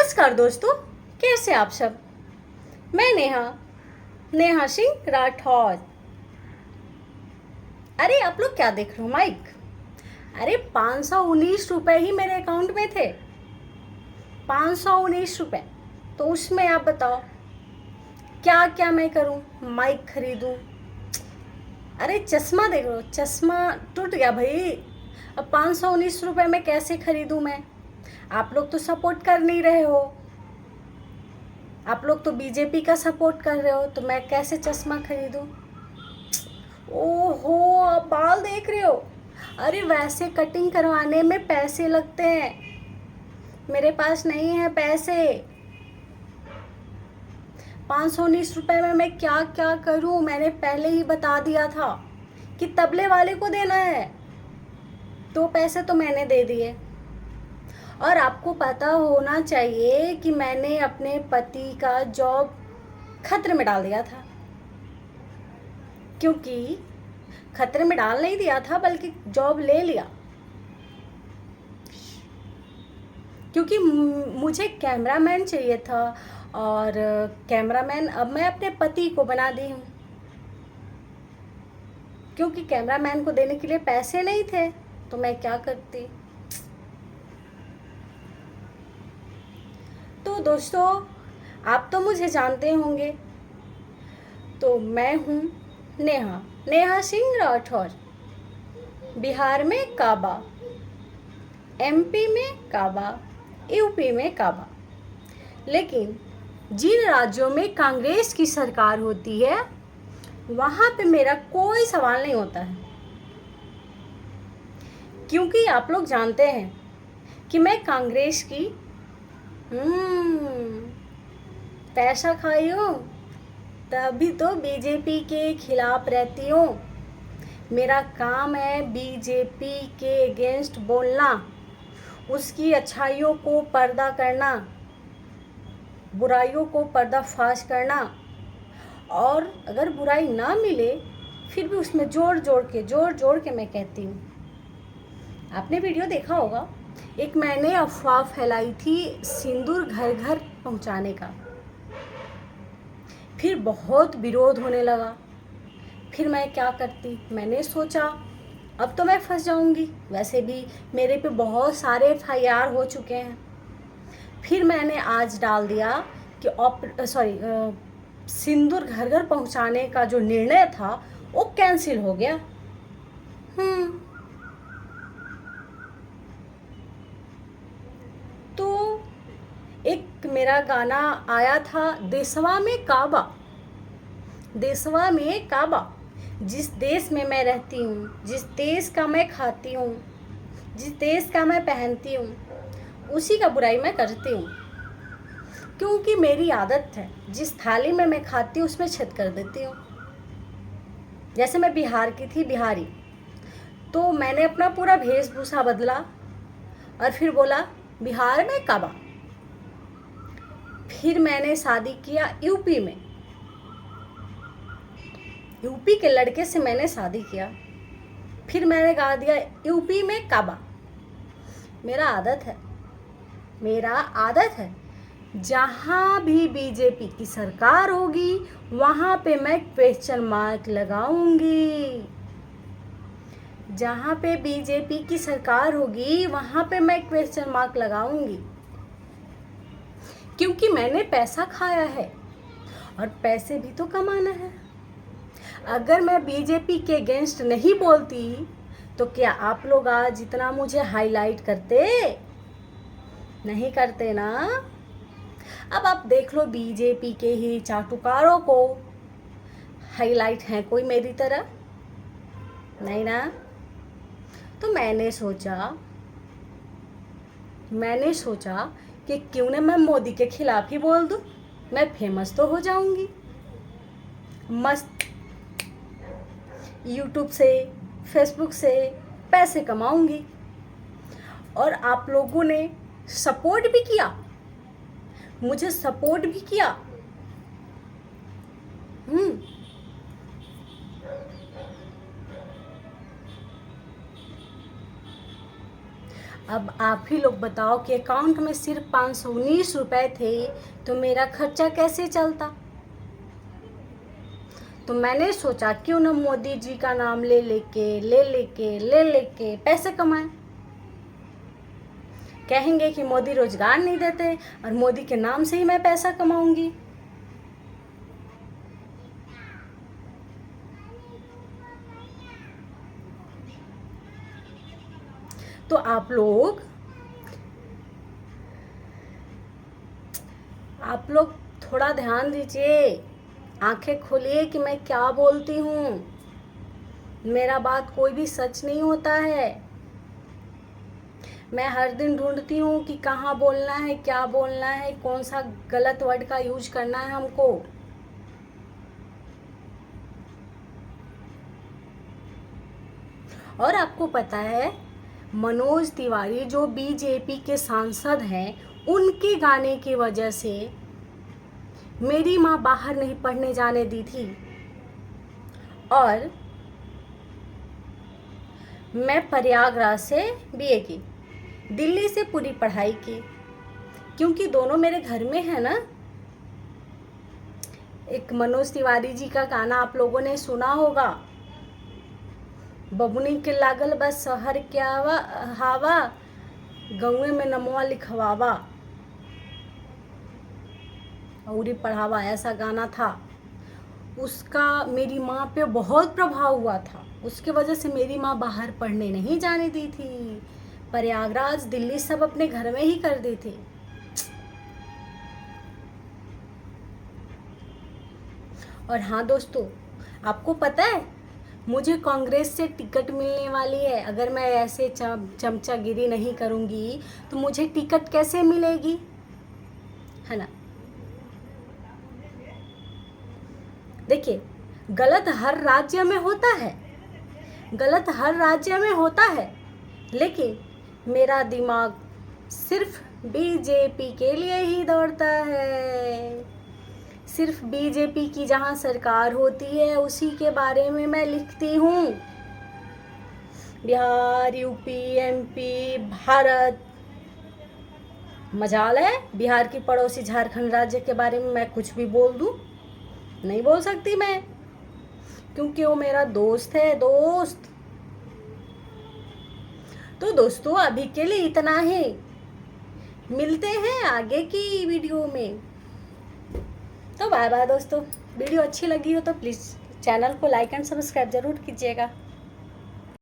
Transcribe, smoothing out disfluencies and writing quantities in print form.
नमस्कार दोस्तों, कैसे आप सब। मैं नेहा सिंह राठौर। अरे आप लोग क्या देख रहे हो माइक। अरे 519 रुपये ही मेरे अकाउंट में थे, 519 रुपये। तो उसमें आप बताओ क्या क्या मैं करूं, माइक खरीदूं। अरे चश्मा देख लो, चश्मा टूट गया भाई। अब 519 रुपये में कैसे खरीदूं मैं। आप लोग तो सपोर्ट कर नहीं रहे हो, आप लोग तो बीजेपी का सपोर्ट कर रहे हो, तो मैं कैसे चश्मा खरीदूं। ओहो, आप बाल देख रहे हो। अरे वैसे कटिंग करवाने में पैसे लगते हैं, मेरे पास नहीं है पैसे। 519 रुपये में मैं क्या क्या करूं। मैंने पहले ही बता दिया था कि तबले वाले को देना है, तो पैसे तो मैंने दे दिए। और आपको पता होना चाहिए कि मैंने अपने पति का जॉब खतरे में डाल दिया था, क्योंकि खतरे में डाल नहीं दिया था बल्कि जॉब ले लिया, क्योंकि मुझे कैमरामैन चाहिए था। और कैमरामैन अब मैं अपने पति को बना दी हूँ, क्योंकि कैमरामैन को देने के लिए पैसे नहीं थे, तो मैं क्या करती। तो दोस्तों, आप तो मुझे जानते होंगे, तो मैं हूँ नेहा सिंह राठौर। बिहार में काबा, एमपी में काबा, यूपी में काबा। लेकिन जिन राज्यों में कांग्रेस की सरकार होती है वहाँ पे मेरा कोई सवाल नहीं होता है, क्योंकि आप लोग जानते हैं कि मैं कांग्रेस की पैसा खाई हूँ, तभी तो बीजेपी के खिलाफ रहती हूँ। मेरा काम है बीजेपी के अगेंस्ट बोलना, उसकी अच्छाइयों को पर्दा करना, बुराइयों को पर्दाफाश करना। और अगर बुराई ना मिले फिर भी उसमें जोड़ जोड़ के मैं कहती हूँ। आपने वीडियो देखा होगा, एक मैंने अफवाह फैलाई थी सिंदूर घर घर पहुँचाने का, फिर बहुत विरोध होने लगा। फिर मैं क्या करती, मैंने सोचा अब तो मैं फंस जाऊंगी, वैसे भी मेरे पे बहुत सारे FIR हो चुके हैं। फिर मैंने आज डाल दिया कि सिंदूर घर घर पहुंचाने का जो निर्णय था वो कैंसिल हो गया। तो एक मेरा गाना आया था, देशवा में काबा, देशवा में काबा। जिस देश में मैं रहती हूँ, जिस देश का मैं खाती हूँ, जिस देश का मैं पहनती हूँ, उसी का बुराई मैं करती हूँ, क्योंकि मेरी आदत है जिस थाली में मैं खाती हूँ उसमें छेद कर देती हूँ। जैसे मैं बिहार की थी, बिहारी, तो मैंने अपना पूरा वेशभूषा बदला और फिर बोला बिहार में काबा। फिर मैंने शादी किया यूपी में, यूपी के लड़के से मैंने शादी किया, फिर मैंने गा दिया यूपी में काबा। मेरा आदत है जहाँ भी बीजेपी की सरकार होगी वहाँ पे मैं क्वेश्चन मार्क लगाऊंगी। जहाँ पे बीजेपी की सरकार होगी वहाँ पे मैं क्वेश्चन मार्क लगाऊंगी, क्योंकि मैंने पैसा खाया है और पैसे भी तो कमाना है। अगर मैं बीजेपी के अगेंस्ट नहीं बोलती तो क्या आप लोग आज इतना मुझे हाईलाइट करते? नहीं करते ना। अब आप देख लो बीजेपी के ही चाटुकारों को हाईलाइट है कोई मेरी तरह? नहीं ना। तो मैंने सोचा कि क्यों ना मैं मोदी के खिलाफ ही बोल दूं, मैं फेमस तो हो जाऊंगी, मस्त यूट्यूब से फेसबुक से पैसे कमाऊंगी। और आप लोगों ने सपोर्ट भी किया, मुझे सपोर्ट भी किया। अब आप ही लोग बताओ कि अकाउंट में सिर्फ 519 रुपए थे तो मेरा खर्चा कैसे चलता। तो मैंने सोचा क्यों ना मोदी जी का नाम ले लेके पैसे कमाएं। कहेंगे कि मोदी रोजगार नहीं देते और मोदी के नाम से ही मैं पैसा कमाऊंगी। तो आप लोग थोड़ा ध्यान दीजिए, आंखें खोलिए कि मैं क्या बोलती हूँ। मेरा बात कोई भी सच नहीं होता है। मैं हर दिन ढूंढती हूँ कि कहाँ बोलना है, क्या बोलना है, कौन सा गलत वर्ड का यूज करना है हमको। और आपको पता है मनोज तिवारी जो बीजेपी के सांसद हैं, उनके गाने की वजह से मेरी माँ बाहर नहीं पढ़ने जाने दी थी और मैं प्रयागराज से बीए की, दिल्ली से पूरी पढ़ाई की, क्योंकि दोनों मेरे घर में है ना। एक मनोज तिवारी जी का गाना आप लोगों ने सुना होगा, बबुनी के लागल बस शहर के हावा गौए में नमवा लिखवावा और पढ़ावा, ऐसा गाना था। उसका मेरी माँ पे बहुत प्रभाव हुआ था। उसके वजह से मेरी माँ बाहर पढ़ने नहीं जाने दी थी। प्रयागराज दिल्ली सब अपने घर में ही कर दी थी। और हाँ दोस्तों, आपको पता है मुझे कांग्रेस से टिकट मिलने वाली है। अगर मैं ऐसे चमचागिरी नहीं करूँगी तो मुझे टिकट कैसे मिलेगी, है ना। देखिए, गलत हर राज्य में होता है, गलत हर राज्य में होता है, लेकिन मेरा दिमाग सिर्फ बीजेपी के लिए ही दौड़ता है। सिर्फ बीजेपी की जहाँ सरकार होती है उसी के बारे में मैं लिखती हूँ। बिहार, यूपी, एमपी, भारत, मजाल है बिहार की पड़ोसी झारखंड राज्य के बारे में मैं कुछ भी बोल दूँ? नहीं बोल सकती मैं, क्योंकि वो मेरा दोस्त है, दोस्त। तो दोस्तों अभी के लिए इतना ही, मिलते हैं आगे की वीडियो में। तो बाय बाय दोस्तों। वीडियो अच्छी लगी हो तो प्लीज़ चैनल को लाइक एंड सब्सक्राइब ज़रूर कीजिएगा।